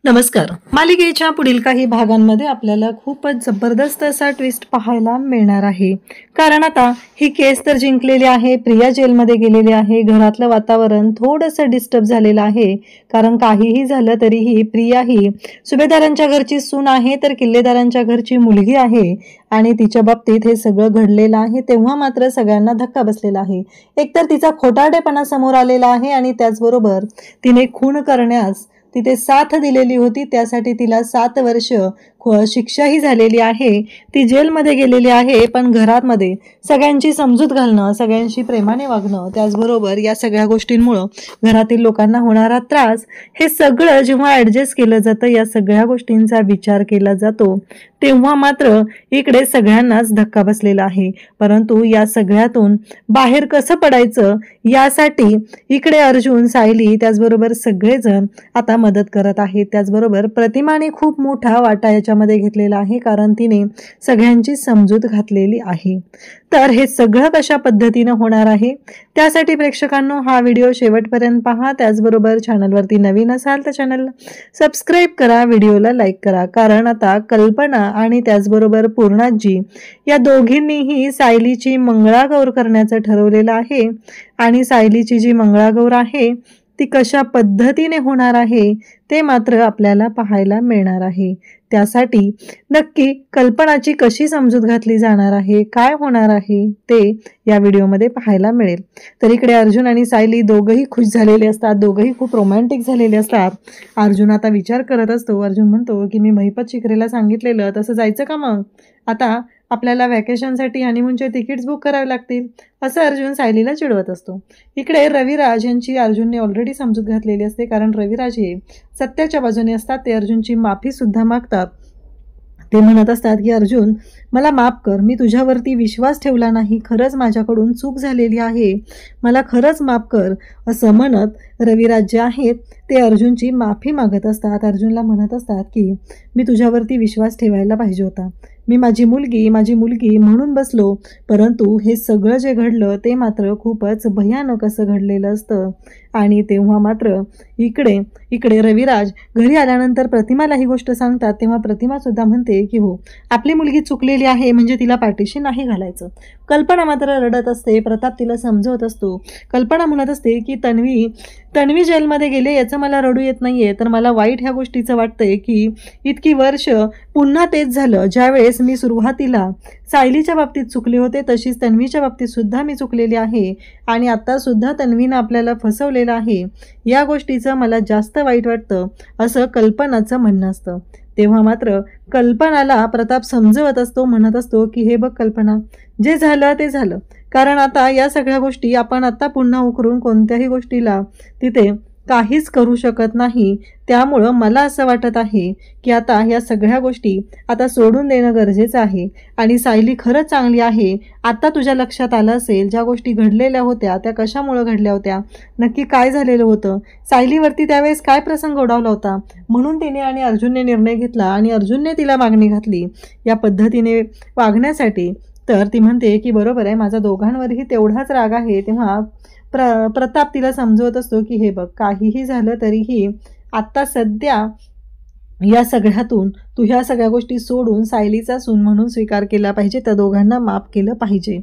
नमस्कार. मालिकेच्या पुढील काही भागांमध्ये आपल्याला खूपच जबरदस्त असा ट्विस्ट पाहायला मिळणार आहे. कारण आता ही केस तर जिंकलेली आहे, प्रिया जेलमध्ये गेलेली आहे. घरातलं वातावरण थोडंसं डिस्टर्ब झालेलं आहे. कारण काहीही झालं तरीही प्रिया ही सुभेदारांच्या घरची सून आहे, तर किल्लेदारांच्या घरची मुलगी आहे आणि तिच्या बाबतीत हे सगळं घडलेलं आहे. तेव्हा मात्र सगळ्यांना धक्का बसलेला आहे. एकतर तिचा खोटारडेपणा समोर आलेला आहे आणि त्याचबरोबर तिने खून करण्यास तिथे साथ दिलेली होती, त्यासाठी तिला 7 वर्ष शिक्षाही झालेली आहे. ती जेलमध्ये गेलेली आहे, पण घरामध्ये सगळ्यांची समजूत घालणं, सगळ्यांशी प्रेमाने वागणं, त्याचबरोबर या सगळ्या गोष्टींमुळं घरातील लोकांना होणारा त्रास, हे सगळं जेव्हा ॲडजस्ट केलं जातं, या सगळ्या गोष्टींचा विचार केला जातो, तेव्हा मात्र इकडे सगळ्यांनाच धक्का बसलेला आहे. परंतु या सगळ्यातून बाहेर कसं पडायचं यासाठी इकडे अर्जुन, सायली त्याचबरोबर सगळेजण आता मदत करत आहेत. त्याचबरोबर प्रतिमाने खूप मोठा वाटा याच्यामध्ये घेतलेला आहे, कारण तिने सगळ्यांची समजूत घातलेली आहे. तर हे सगळं कशा पद्धतीनं होणार आहे त्यासाठी प्रेक्षकांनो हा व्हिडिओ शेवटपर्यंत पहा. त्याचबरोबर चॅनलवरती नवीन असाल तर चॅनलला सबस्क्राईब करा, व्हिडिओला लाईक करा. कारण आता कल्पना आणि त्याचबरोबर पूर्णाजी या दोघींनीही सायलीची मंगळागौर करण्याचं ठरवलेलं आहे. आणि सायलीची जी मंगळागौर आहे ती कशा पद्धतीने होणार आहे ते मात्र आपल्याला पाहायला मिळणार आहे. त्यासाठी नक्की कल्पनाची कशी समजूत घातली जाणार आहे, काय होणार आहे ते या व्हिडिओमध्ये पाहायला मिळेल. तर इकडे अर्जुन आणि सायली दोघंही खुश झालेले असतात, दोघंही खूप रोमॅन्टिक झालेले असतात. अर्जुन आता विचार करत असतो, अर्जुन म्हणतो की मी महिपत शिखरेला सांगितलेलं तसं जायचं का, मग आता आपल्याला व्हॅकेशनसाठी हनीमूनचे तिकीट्स बुक करावे लागतील, असं अर्जुन सायलीला चिडवत असतो. इकडे रविराज यांची अर्जुनने ऑलरेडी समजूत घातलेली असते, कारण रविराज हे सत्याच्या बाजूने असतात. ते अर्जुनची माफी सुद्धा मागतात. ते म्हणत असतात की अर्जुन मला माफ कर, मी तुझ्यावरती विश्वास ठेवला नाही, खरंच माझ्याकडून चूक झालेली आहे, मला खरंच माफ कर, असं म्हणत रविराज जे आहेत ते अर्जुनची माफी मागत असतात. अर्जुनला म्हणत असतात की मी तुझ्यावरती विश्वास ठेवायला पाहिजे होता, मी माझी मुलगी म्हणून बसलो, परंतु हे सगळं जे घडलं ते मात्र खूपच भयानक असं घडलेलं असतं. आणि तेव्हा मात्र इकडे रविराज घरी आल्यानंतर प्रतिमाला ही गोष्ट सांगतात. तेव्हा प्रतिमा सुद्धा म्हणते की हो, आपली मुलगी चुकलेली आहे, म्हणजे तिला पाठीशी नाही घालायचं. कल्पना मात्र रडत असते. प्रताप तिला समजवत असतो. कल्पना म्हणत असते की तन्वी जेलमध्ये गेले याचं मला रडू येत नाहीये, तर मला वाईट ह्या गोष्टीचं वाटतंय की इतकी वर्ष पुन्हा तेच झालं. ज्यावेळेस मी सुरुवातीला सायलीच्या बाबतीत चुकले होते, तशीच तन्वीच्या बाबतीत सुद्धा मी चुकलेली आहे आणि आता सुद्धा तन्वीनं आपल्याला फसवलेलं आहे. या गोष्टीचं मला जास्त वाईट वाटतं, असं कल्पनाचं म्हणणं असतं. तेव्हा मात्र कल्पनाला प्रताप समजवत असतो, म्हणत असतो की हे बघ कल्पना, जे झालं ते झालं, कारण आता या सगळ्या गोष्टी आपण आता पुन्हा उकरून कोणत्याही गोष्टीला तिथे काहीच करू शकत नाही. त्यामुळं मला असं वाटत आहे की आता या सगळ्या गोष्टी आता सोडून देणं गरजेचं आहे. आणि सायली खरंच चांगली आहे. आता तुझ्या लक्षात आलं असेल ज्या गोष्टी घडलेल्या होत्या त्या कशामुळं घडल्या होत्या, नक्की काय झालेलं होतं, सायलीवरती त्यावेळेस काय प्रसंग ओढावला होता, म्हणून तिने आणि अर्जुनने निर्णय घेतला आणि अर्जुनने तिला मागणी घातली या पद्धतीने वागण्यासाठी. तर ती म्हणते की बरोबर आहे, माझा दोघांवरही तेवढाच राग आहे. तेव्हा प्रताप तिला समजवत असतो की हे बघ, काहीही झालं तरीही आत्ता सध्या या सगळ्यातून तू ह्या सगळ्या गोष्टी सोडून सायलीचा सून म्हणून स्वीकार केला पाहिजे, त्या दोघांना माफ केलं पाहिजे.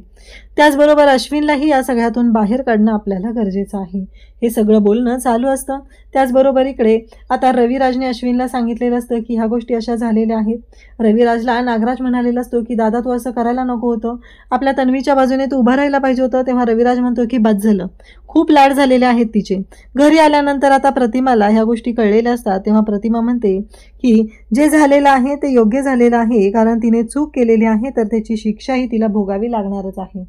त्याचबरोबर अश्विनलाही या सगळ्यातून बाहेर काढणं आपल्याला गरजेचं आहे. हे सगळं बोलणं चालू असतं. त्याचबरोबर इकडे आता रविराजने अश्विनला सांगितलेलं असतं की ह्या गोष्टी अशा झालेल्या आहेत. रविराजला नागराज म्हणालेला असतो की दादा तू असं करायला नको होतं, आपल्या तन्वीच्या बाजूने तू उभं राहायला पाहिजे होतं. तेव्हा रविराज म्हणतो की बस झालं, खूप लाड झालेले आहेत तिचे. घरी आल्यानंतर आता प्रतिमाला ह्या गोष्टी कळलेल्या असतात. तेव्हा प्रतिमा म्हणते की जे झालेलं आहे ते योग्य झालेलं आहे, कारण तिने चूक केलेली आहे, तर त्याची शिक्षाही तिला भोगावी लागणारच आहे.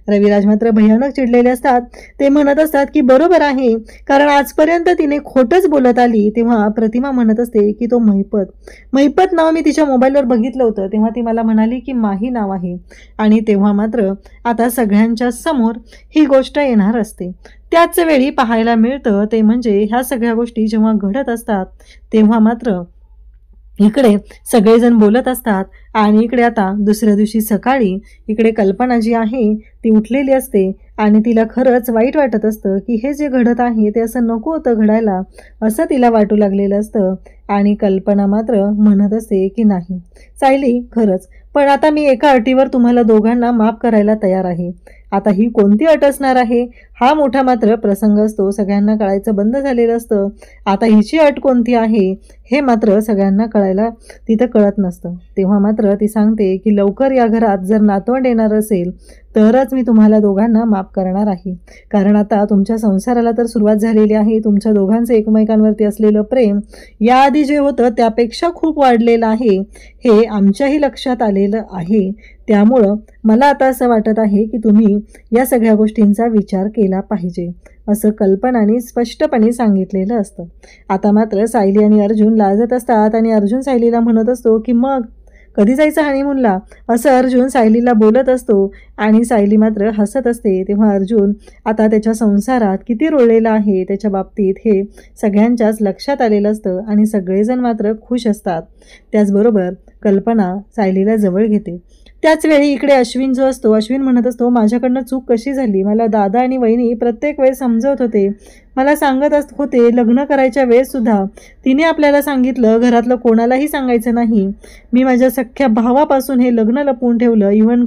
रविराज मात्र भयानक चिडलेले असतात. ते म्हणत असतात की बरोबर आहे, कारण आजपर्यंत तिने खोटंच बोलत आली. तेव्हा प्रतिमा म्हणत असते की तो महिपत नाव मी तिच्या मोबाईलवर बघितलं होतं, तेव्हा ती मला म्हणाली की माही नाव आहे. आणि तेव्हा मात्र आता सगळ्यांच्या समोर ही गोष्ट येणार असते. त्याच वेळी पाहायला मिळतं ते म्हणजे ह्या सगळ्या गोष्टी जेव्हा घडत असतात तेव्हा मात्र इकडे सगळेजण बोलत असतात. आणि इकडे आता दुसऱ्या दिवशी सकाळी इकडे कल्पना जी आहे ती उठलेली असते आणि तिला खरंच वाईट वाटत असतं की हे जे घडत आहे ते असं नको होतं घडायला, असं तिला वाटू लागलेलं असतं. आणि कल्पना मात्र म्हणत असते की नाही सायली, खरंच, पण आता मी एका अटीवर तुम्हाला दोघांना माफ करायला तयार आहे. आता ही कोणती अट असणार आहे हा मोठा मात्र प्रसंग असतो. सगळ्यांना कळायचं बंद झालेलं असतं. आता हिची अट कोणती आहे हे मात्र सगळ्यांना कळायला तिथं कळत नसतं. तेव्हा मात्र ती सांगते की लवकर या घरात जर नातवंड येणार असेल तरच मी तुम्हाला दोघांना माफ करणार आहे. कारण आता तुमच्या संसाराला तर सुरुवात झालेली आहे. तुमच्या दोघांचं एकमेकांवरती असलेलं प्रेम याआधी जे होतं त्यापेक्षा खूप वाढलेलं आहे हे आमच्याही लक्षात आलेलं आहे. त्यामुळं मला आता असं वाटत आहे की तुम्ही या सगळ्या गोष्टींचा विचार केला पाहिजे, असं कल्पनाने स्पष्टपणे सांगितलेलं असतं. आता मात्र सायली आणि अर्जुन लाजत असतात आणि अर्जुन सायलीला म्हणत असतो की मग कधी जायचं हनीमूनला, असं अर्जुन सायलीला बोलत असतो आणि सायली मात्र हसत असते. तेव्हा अर्जुन आता त्याच्या संसारात किती रोळलेला आहे त्याच्या बाबतीत हे सगळ्यांच्याच लक्षात आलेलं असतं आणि सगळेजण मात्र खुश असतात. त्याचबरोबर कल्पना सायलीला जवळ घेते. त्याच वेळी इकडे अश्विन जो असतो, अश्विन म्हणत असतो माझ्याकडनं चूक कशी झाली, मला दादा आणि वहिनी प्रत्येक वेळेस समजवत होते, मला सांगत होते लग्न करायच्या वेळेससुद्धा तिने आपल्याला सांगितलं घरातलं कोणालाही सांगायचं नाही. मी माझ्या सख्ख्या भावापासून हे लग्न लपवून ठेवलं. इव्हन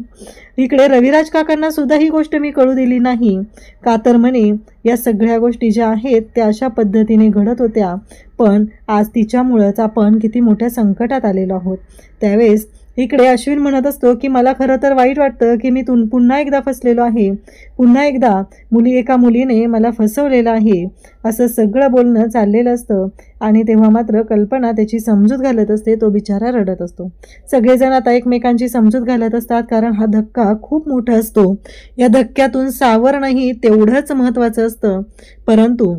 इकडे रविराज काकांना सुद्धा ही गोष्ट मी कळू दिली नाही. का तर म्हणे या सगळ्या गोष्टी ज्या आहेत त्या अशा पद्धतीने घडत होत्या, पण आज तिच्यामुळंच आपण किती मोठ्या संकटात आलेलो आहोत. त्यावेळेस इकडे अश्विन म्हणत असतो की मला खरं तर वाईट वाटतं की मी पुन्हा एकदा फसलेलो आहे, पुन्हा एकदा एका मुलीने मला फसवलेलं आहे, असं सगळं बोलणं चाललेलं असतं. आणि तेव्हा मात्र कल्पना त्याची समजूत घालत असते. तो बिचारा रडत असतो. सगळेजण आता एकमेकांची समजूत घालत असतात कारण हा धक्का खूप मोठा असतो. या धक्क्यातून सावरणंही तेवढंच महत्त्वाचं असतं. परंतु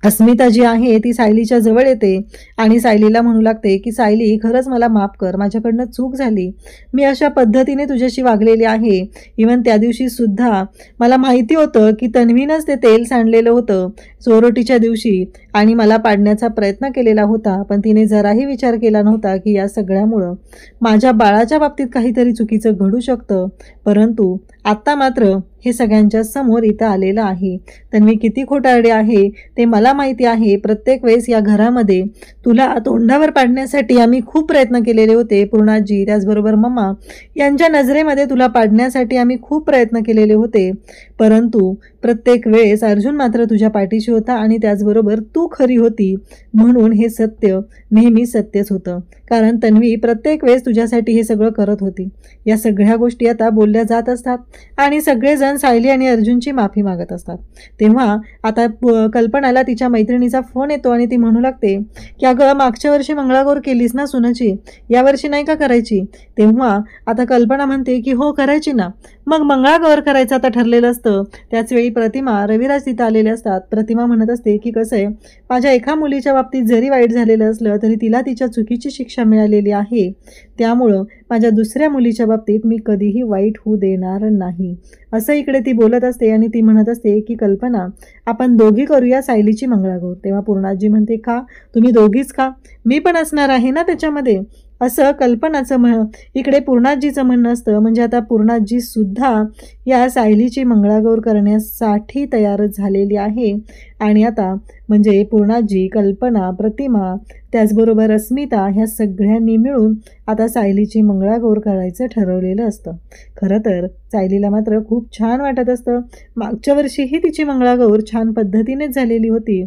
अस्मिता जी आहे ती सायलीच्या जवळ येते आणि सायलीला म्हणू लागते की सायली, खरंच मला माफ कर, माझ्याकडनं चूक झाली, मी अशा पद्धतीने तुझ्याशी वागलेली आहे. इवन त्या दिवशी सुद्धा मला माहिती होतं की तन्वीनंच ते तेल सांडलेलं होतं चोरटीच्या दिवशी आणि मला पाडण्याचा प्रयत्न केलेला होता, पण तिने जराही विचार केला नव्हता की या सगळ्यामुळं माझ्या बाळाच्या बाबतीत काहीतरी चुकीचं घडू शकतं. परंतु आता मात्र हे सगळ्यांच्या समोर इथं आलेलं आहे. तन्वी किती खोटारडी आहे ते मला माहिती आहे. प्रत्येक वेळेस या घरामध्ये तुला तोंडावर पाडण्यासाठी आम्ही खूप प्रयत्न केलेले होते. पूर्णाजी त्याचबरोबर मम्मा यांच्या नजरेमध्ये तुला पाडण्यासाठी आम्ही खूप प्रयत्न केलेले होते, परंतु प्रत्येक वेळेस अर्जुन मात्र तुझ्या पाठीशी होता आणि त्याचबरोबर तू खरी होती, म्हणून हे सत्य नेहमी सत्यच होतं. कारण तन्वी प्रत्येक वेळेस तुझ्यासाठी हे सगळं करत होती. या सगळ्या गोष्टी आता बोलल्या जात असतात आणि सगळेजण सायली आणि अर्जुनची माफी मागत असतात. तेव्हा आता कल्पनाला तिच्या मैत्रिणीचा फोन येतो आणि ती म्हणू लागते की अगं मागच्या वर्षी मंगळागौर केलीस ना सुनाची, यावर्षी नाही का करायची? तेव्हा आता कल्पना म्हणते की हो करायची ना. मग मंगळागौर करायचं आता ठरलेलं असतं. त्याचवेळी प्रतिमा रविराज तिथं आलेले असतात. प्रतिमा म्हणत असते की कसं आहे, माझ्या एका मुलीच्या बाबतीत जरी वाईट झालेलं असलं तरी तिला तिच्या चुकीची शिक्षा मिळालेली आहे, त्यामुळं माझ्या दुसऱ्या मुलीच्या बाबतीत मी कधीही वाईट होऊ देणार नाही, असं इकडे ती बोलत असते. आणि ती म्हणत असते की कल्पना, आपण दोघी करूया सायलीची मंगळागौर. तेव्हा पूर्णाजी म्हणते का, तुम्ही दोघीच का, मी पण असणार आहे ना त्याच्यामध्ये, असं कल्पनाचं इकडे पूर्णाजीचं म्हणणं असतं. म्हणजे आता पूर्णाजी सुद्धा या सायलीची मंगळागौर करण्यासाठी तयार झालेली आहे. आणि आता म्हणजे पूर्णाजी, कल्पना, प्रतिमा त्याचबरोबर अस्मिता ह्या सगळ्यांनी मिळून आता सायलीची मंगळागौर करायचं ठरवलेलं असतं. खरं तर सायलीला मात्र खूप छान वाटत असतं. मागच्या वर्षीही तिची मंगळागौर छान पद्धतीनेच झालेली होती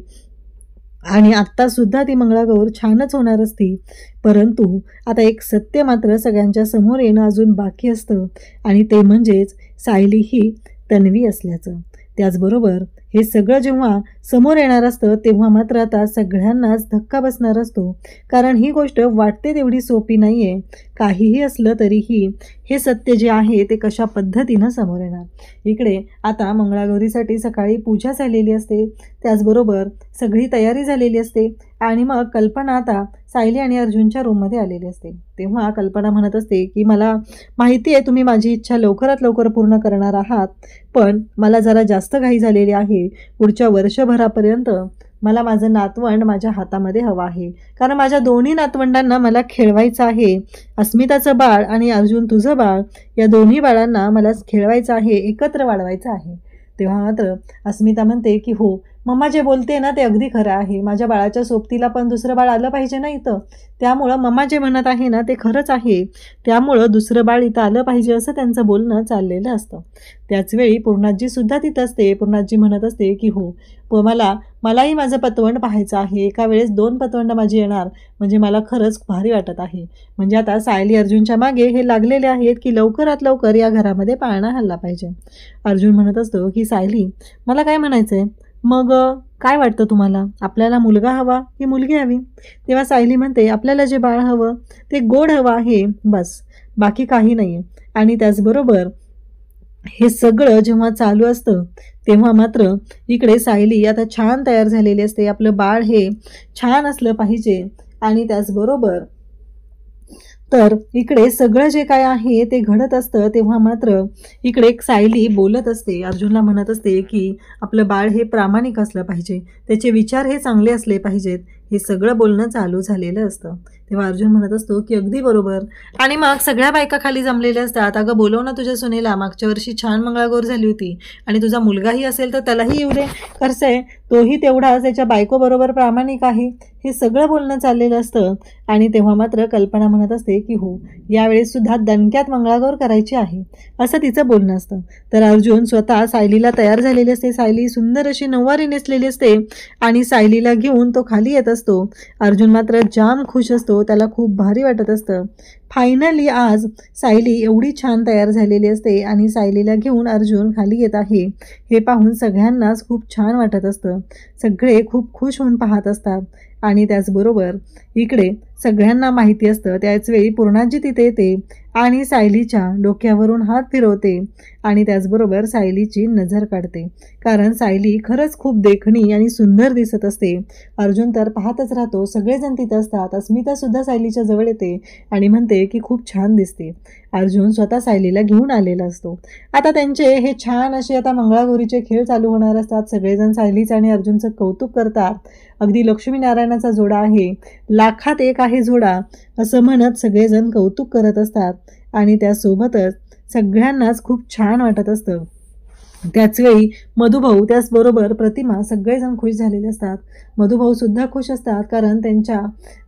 आणि आत्तासुद्धा ती मंगळागौर छानच होणार असती. परंतु आता एक सत्य मात्र सगळ्यांच्या समोर येणं अजून बाकी असतं आणि ते म्हणजेच सायली ही तन्वी असल्याचं. त्याचबरोबर हे सगळं जेव्हा समोर येणार असतं तेव्हा मात्र आता सगळ्यांनाच धक्का बसणार असतो. कारण ही गोष्ट वाटते तेवढी सोपी नाही आहे. काहीही असलं तरीही हे सत्य जे आहे ते कशा पद्धतीनं समोर येणार. इकडे आता मंगळागौरीसाठी सकाळी पूजा झालेली असते, त्याचबरोबर सगळी तयारी झालेली असते आणि मग कल्पना आता सायली आणि अर्जुनच्या रूममध्ये आलेली असते. तेव्हा कल्पना म्हणत असते की मला माहिती आहे तुम्ही माझी इच्छा लवकरात लवकर पूर्ण करणार आहात, पण मला जरा जास्त घाई झालेली आहे. पुढच्या वर्षभरापर्यंत मला माझं नातवंड माझ्या हातामध्ये हवं आहे, कारण माझ्या दोन्ही नातवंडांना मला खेळवायचं आहे. अस्मिताचं बाळ आणि अर्जुन तुझं बाळ, या दोन्ही बाळांना मला खेळवायचं आहे, एकत्र वाढवायचं आहे. तेव्हा मात्र अस्मिता म्हणते की हो, मम्मा जे बोलते ना ते अगदी खरं आहे. माझ्या बाळाच्या सोबतीला पण दुसरं बाळ आलं पाहिजे ना इथं. त्यामुळं मम्मा जे म्हणत आहे ना ते खरंच आहे. त्यामुळं दुसरं बाळ इथं आलं पाहिजे असं त्यांचं बोलणं चाललेलं असतं. त्याचवेळी पूर्णाजीसुद्धा तिथं असते. पूर्णाजी म्हणत असते की हो मलाही माझं पतवंड पाहायचं आहे. एका वेळेस 2 पतवंड माझी येणार म्हणजे मला खरंच भारी वाटत आहे. म्हणजे आता सायली अर्जुनच्या मागे हे लागलेले आहेत की लवकरात लवकर या घरामध्ये पाळणा हलला पाहिजे. अर्जुन म्हणत असतो की सायली मला काय म्हणायचं आहे, मग काय वाटतं तुम्हाला, आपल्याला मुलगा हवा की मुलगी हवी? तेव्हा सायली म्हणते आपल्याला जे बाळ हवं ते गोड हवं आहे बस, बाकी काही नाही आहे. आणि त्याचबरोबर हे सगळं जेव्हा चालू असतं तेव्हा मात्र इकडे सायली आता छान तयार झालेली असते. आपलं बाळ हे छान असलं पाहिजे आणि त्याचबरोबर तर इकडे सगळं जे काय आहे ते घडत असतं तेव्हा मात्र इकडे एक सायली बोलत असते, अर्जुनला म्हणत असते की आपलं बाळ हे प्रामाणिक असलं पाहिजे, त्याचे विचार हे चांगले असले पाहिजेत. हे सगळं बोलणं चालू झालेलं असतं. तेव्हा अर्जुन म्हणत असतो की अगदी बरोबर. आणि मग सगळ्या बायका खाली जमलेल्या असतात. अगं बोलव ना तुझ्या सुनेला, मागच्या वर्षी छान मंगळागौर झाली होती आणि तुझा मुलगाही असेल तर त्यालाही येऊ दे. कसं आहे तोही तेवढाच त्याच्या बायकोबरोबर प्रामाणिक आहे. हे सगळं बोलणं चाललेलं असतं. आणि तेव्हा मात्र कल्पना म्हणत असते की हो यावेळेस सुद्धा दणक्यात मंगळागौर करायची आहे असं तिचं बोलणं असतं. तर अर्जुन स्वतः सायलीला तयार झालेली असते. सायली सुंदर अशी नऊवारी नेसलेली असते आणि सायलीला घेऊन तो खाली येत असतो. अर्जुन मात्र जाम खुश असतो, त्याला खूप भारी वाटत असतं. फायनली आज सायली एवढी छान तयार झालेली असते आणि सायलीला घेऊन अर्जुन खाली येत आहे हे पाहून सगळ्यांनाच खूप छान वाटत असतं. सगळे खूप खुश होऊन पाहत असतात. आणि त्याचबरोबर इकडे सगळ्यांना माहिती असतं. त्याचवेळी पूर्णाजी तिथे येते आणि सायलीच्या डोक्यावरून हात फिरवते आणि त्याचबरोबर सायलीची नजर काढते, कारण सायली खरंच खूप देखणी आणि सुंदर दिसत असते. अर्जुन तर पाहतच राहतो. सगळेजण तिथं असतात. अस्मितासुद्धा सायलीच्या जवळ येते आणि म्हणते की खूप छान दिसते. अर्जुन स्वतः सायलीला घेऊन आलेला असतो. आता त्यांचे हे छान असे आता मंगळागौरीचे खेळ चालू होणार असतात. सगळेजण सायलीचं आणि अर्जुनचं कौतुक करतात. अगदी लक्ष्मीनारायणाचा जोडा आहे, लाखात एक आहे जोडा असं म्हणत सगळेजण कौतुक करत असतात. आणि त्यासोबतच सगळ्यांनाच खूप छान वाटत असतं. त्याचवेळी मधुभाऊ त्याचबरोबर प्रतिमा सगळेजण खुश झालेले असतात. मधुभाऊसुद्धा खुश असतात, कारण त्यांच्या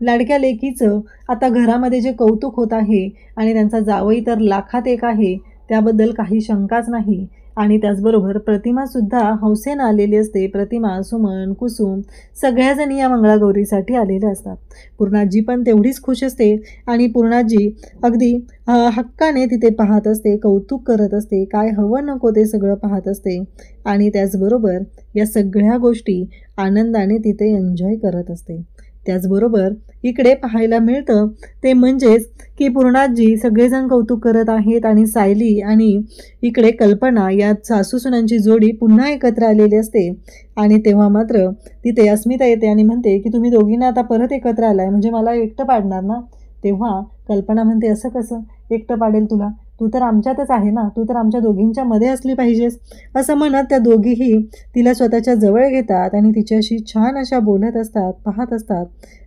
लाडक्या लेकीचं आता घरामध्ये जे कौतुक होत आहे आणि त्यांचा जावई तर लाखात एक आहे त्याबद्दल काही शंकाच नाही. आणि त्याचबरोबर प्रतिमासुद्धा हौसेनं आलेली असते. प्रतिमा, सुमन, कुसुम सगळ्याजणी या मंगळागौरीसाठी आलेल्या असतात. पूर्णाजी पण तेवढीच खुश असते आणि पूर्णाजी अगदी हक्काने तिथे पाहत असते, कौतुक करत असते, काय हवं नको ते सगळं पाहत असते. आणि त्याचबरोबर या सगळ्या गोष्टी आनंदाने तिथे एन्जॉय करत असते. त्याचबरोबर इकडे पाहायला मिळतं ते म्हणजेच की पूर्णाजी सगळेजण कौतुक करत आहेत आणि सायली आणि इकडे कल्पना या सासूसुनांची जोडी पुन्हा एकत्र आलेली असते. आणि तेव्हा मात्र तिथे अस्मिता येते आणि म्हणते की तुम्ही दोघींना आता परत एकत्र आलाय म्हणजे मला एकटं पाडणार ना. तेव्हा कल्पना म्हणते असं कसं एकटं पाडेल तुला, तू तर आमच्यातच आहे ना, तू तर आमच्या दोघींच्या मध्ये असली पाहिजेस असं म्हणत त्या दोघीही तिला स्वतःच्या जवळ घेतात आणि तिच्याशी छान अशा बोलत असतात, पाहत असतात.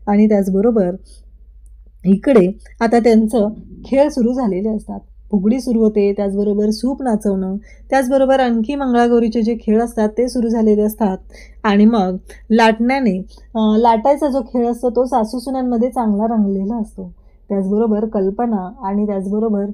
आणि त्याचबरोबर इकडे आता त्यांचं खेळ सुरू झालेले असतात. फुगडी सुरू होते, त्याचबरोबर सूप नाचवणं, त्याचबरोबर आणखी मंगळागौरीचे जे खेळ असतात ते सुरू झालेले असतात. आणि मग लाटायचा जो खेळ असतो तो सासूसुनांमध्ये चांगला रंगलेला असतो. त्याचबरोबर कल्पना आणि त्याचबरोबर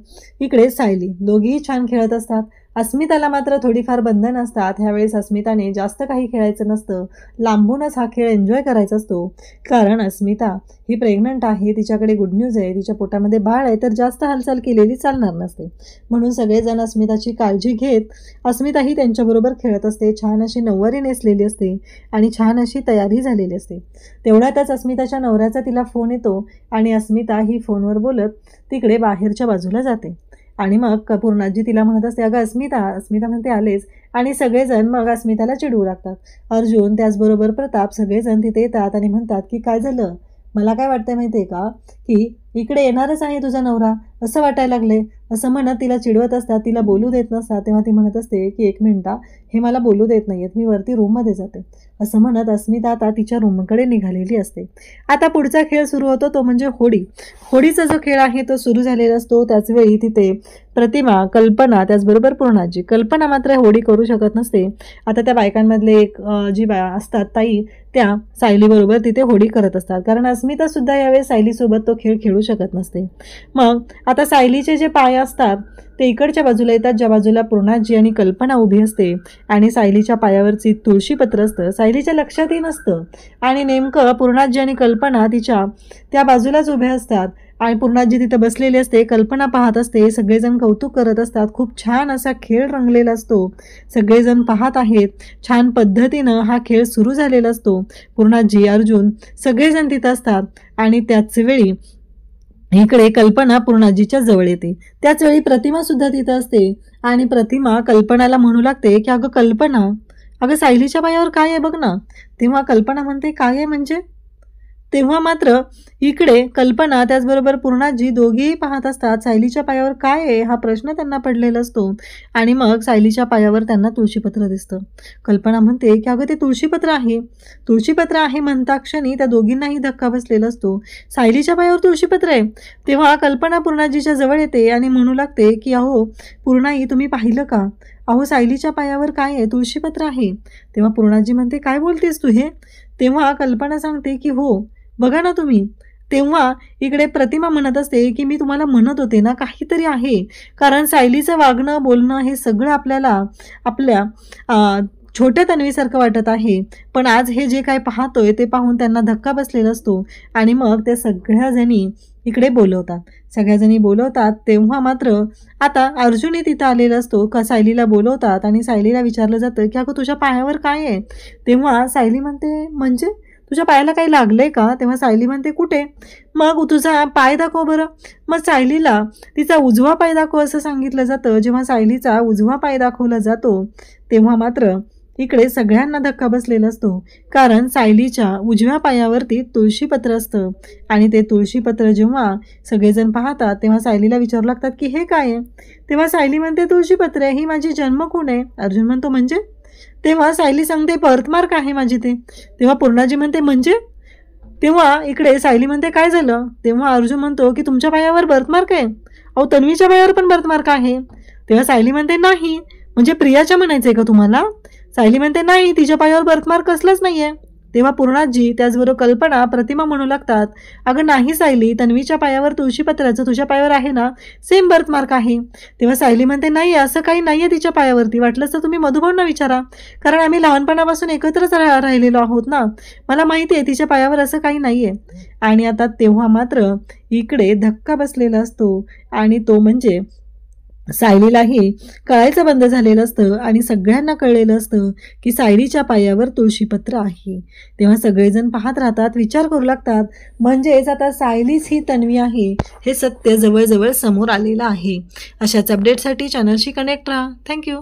इकडे सायली दोघीही छान खेळत असतात. अस्मिताला मात्र थोडीफार बंधन असतात. ह्यावेळेस अस्मिताने जास्त काही खेळायचं नसतं, लांबूनच हा खेळ एन्जॉय करायचा असतो, कारण अस्मिता ही प्रेग्नंट आहे, तिच्याकडे गुड न्यूज आहे, तिच्या पोटामध्ये बाळ आहे, तर जास्त हालचाल केलेली चालणार नसते. म्हणून सगळेजण अस्मिताची काळजी घेत अस्मिताही त्यांच्याबरोबर खेळत असते. छान अशी नऊवारी नेसलेली असते आणि छान अशी तयारी झालेली असते. तेवढ्यातच अस्मिताच्या नवऱ्याचा तिला फोन येतो आणि अस्मिता ही फोनवर बोलत तिकडे बाहेरच्या बाजूला जाते. आणि मग पूर्णाजी तिला म्हणत असते अगं अस्मिता म्हणते आलेच. आणि सगळेजण मग अस्मिताला चिडवू लागतात. अर्जुन त्याचबरोबर प्रताप सगळेजण तिथे येतात आणि म्हणतात की काय झालं, मला काय वाटतंय माहिती आहे का की इकडे येणारच आहे तुझा नवरा असं वाटायला लागले, असं म्हणत तिला चिडवत असतात, तिला बोलू देत नसतात. तेव्हा ती म्हणत असते की 1 मिनिट, हे मला बोलू देत नाहीयेत, मी वरती रूममध्ये जाते. असं म्हणत अस्मिता आता तिच्या रूमकडे निघालेली असते. आता पुढचा खेळ सुरू होतो, तो म्हणजे होडी. होडीचा जो खेळ आहे तो सुरू झालेला असतो. त्याचवेळी तिथे प्रतिमा, कल्पना, त्याचबरोबर पूर्णाजी. कल्पना मात्र होडी करू शकत नसते. आता त्या बायकांमधले एक जी असतात ताई, त्या सायलीबरोबर तिथे होडी करत असतात, कारण अस्मितासुद्धा यावेळी सायलीसोबत तो खेळ खेळू शकत नसते. मग आता सायलीचे जे पाय असतात ते इकडच्या बाजूला येतात, ज्या बाजूला पूर्णाजी आणि कल्पना उभी असते, आणि सायलीच्या पायावरची तुळशीपत्र असतं. सायलीच्या लक्षातही नसतं, आणि नेमकं पूर्णाजी आणि कल्पना तिच्या त्या बाजूलाच उभे असतात, आणि पूर्णाजी तिथं बसलेली असते. कल्पना पाहत असते, सगळेजण कौतुक करत असतात. खूप छान असा खेळ रंगलेला असतो, सगळेजण पाहत आहेत. छान पद्धतीनं हा खेळ सुरू झालेला असतो. पूर्णाजी, अर्जुन सगळेजण तिथं असतात, आणि त्याच वेळी इकडे कल्पना पूर्णाजीच्या जवळ येते. त्याच वेळी प्रतिमा सुद्धा तिथं असते, आणि प्रतिमा कल्पनाला म्हणू लागते की अगं कल्पना, अगं सायलीच्या पायावर काय आहे बघ ना. तेव्हा कल्पना म्हणते काय आहे म्हणजे. तेव्हा मात्र इकडे कल्पना त्याचबरोबर पूर्णाजी दोघेही पाहत असतात सायलीच्या पायावर काय आहे हा प्रश्न त्यांना पडलेला असतो. आणि मग सायलीच्या पायावर त्यांना तुळशीपत्र दिसतं. कल्पना म्हणते की अगं ते तुळशीपत्र आहे, तुळशीपत्र आहे म्हणता क्षणी त्या दोघींनाही धक्का बसलेला असतो. सायलीच्या पायावर तुळशीपत्र आहे. तेव्हा कल्पना पूर्णाजीच्या जवळ येते आणि म्हणू लागते की अहो पूर्णाई, तुम्ही पाहिलं का, अहो सायलीच्या पायावर काय आहे, तुळशीपत्र आहे. तेव्हा पूर्णाजी म्हणते काय बोलतेस तू हे. तेव्हा कल्पना सांगते की हो बघा ना तुम्ही. तेव्हा इकडे प्रतिमा म्हणत असते की मी तुम्हाला म्हणत होते ना काहीतरी आहे, कारण सायलीचं वागणं बोलणं हे सगळं आपल्याला आपल्या छोट्या तन्वीसारखं वाटत आहे, पण आज हे जे काय पाहतोय ते पाहून त्यांना धक्का बसलेला असतो. आणि मग ते सगळ्याजणी इकडे बोलवतात, सगळ्याजणी बोलवतात. तेव्हा मात्र आता अर्जुनही तिथं आलेला असतो. का सायलीला बोलवतात आणि सायलीला विचारलं जातं की अगं तुझ्या पायावर काय आहे. तेव्हा सायली म्हणते म्हणजे तुझ्या पायाला काही लागलंय का. तेव्हा सायली म्हणते कुठे, मग तुझा पाय दाखव बरं. मग सायलीला तिचा उजवा पाय दाखव असं सांगितलं जातं. जेव्हा सायलीचा उजवा पाय दाखवला जातो तेव्हा मात्र इकडे सगळ्यांना धक्का बसलेला असतो, कारण सायलीच्या उजव्या पायावरती तुळशीपत्र असतं. आणि ते तुळशीपत्र जेव्हा सगळेजण पाहतात तेव्हा सायलीला विचारू लागतात की हे काय आहे. तेव्हा सायली म्हणते तुळशीपत्र ही माझी जन्मखूण आहे. अर्जुन म्हणतो म्हणजे. तेव्हा सायली सांगते बर्थमार्क आहे माझी ते. तेव्हा पूर्णाजी म्हणते म्हणजे. तेव्हा इकडे सायली म्हणते काय झालं. तेव्हा अर्जुन म्हणतो की तुमच्या पायावर बर्थमार्क आहे. अहो तन्वीच्या पायावर पण बर्थमार्क आहे. तेव्हा सायली म्हणते नाही म्हणजे प्रियाच्या म्हणायचं आहे का तुम्हाला. सायली म्हणते नाही, तिच्या पायावर बर्थमार्क कसलाच नाही आहे. तेव्हा पूर्णाजी त्याचबरोबर कल्पना, प्रतिमा म्हणू लागतात अगं नाही सायली, तन्वीच्या पायावर तुळशीपत्राचं तुझ्या पायावर आहे ना सेम बर्थमार्क आहे. तेव्हा सायली म्हणते नाही असं काही नाही आहे तिच्या पायावरती, वाटलंच तर तुम्ही मधुभाऊंना विचारा, कारण आम्ही लहानपणापासून एकत्रच राहिलेलो आहोत ना, मला माहिती आहे तिच्या पायावर असं काही नाही आहे. आणि आता तेव्हा मात्र इकडे धक्का बसलेला असतो, आणि तो म्हणजे सायलीलाही कळायचं बंद झालेलं असतं आणि सगळ्यांना कळलेलं असतं की सायलीच्या पायावर तुळशीपत्र आहे. तेव्हा सगळेजण पाहत राहतात, विचार करू लागतात, म्हणजेच आता सायलीच ही तन्वी आहे हे सत्य जवळजवळ समोर आलेलं आहे. अशाच अपडेटसाठी चॅनलशी कनेक्ट राहा. थँक्यू.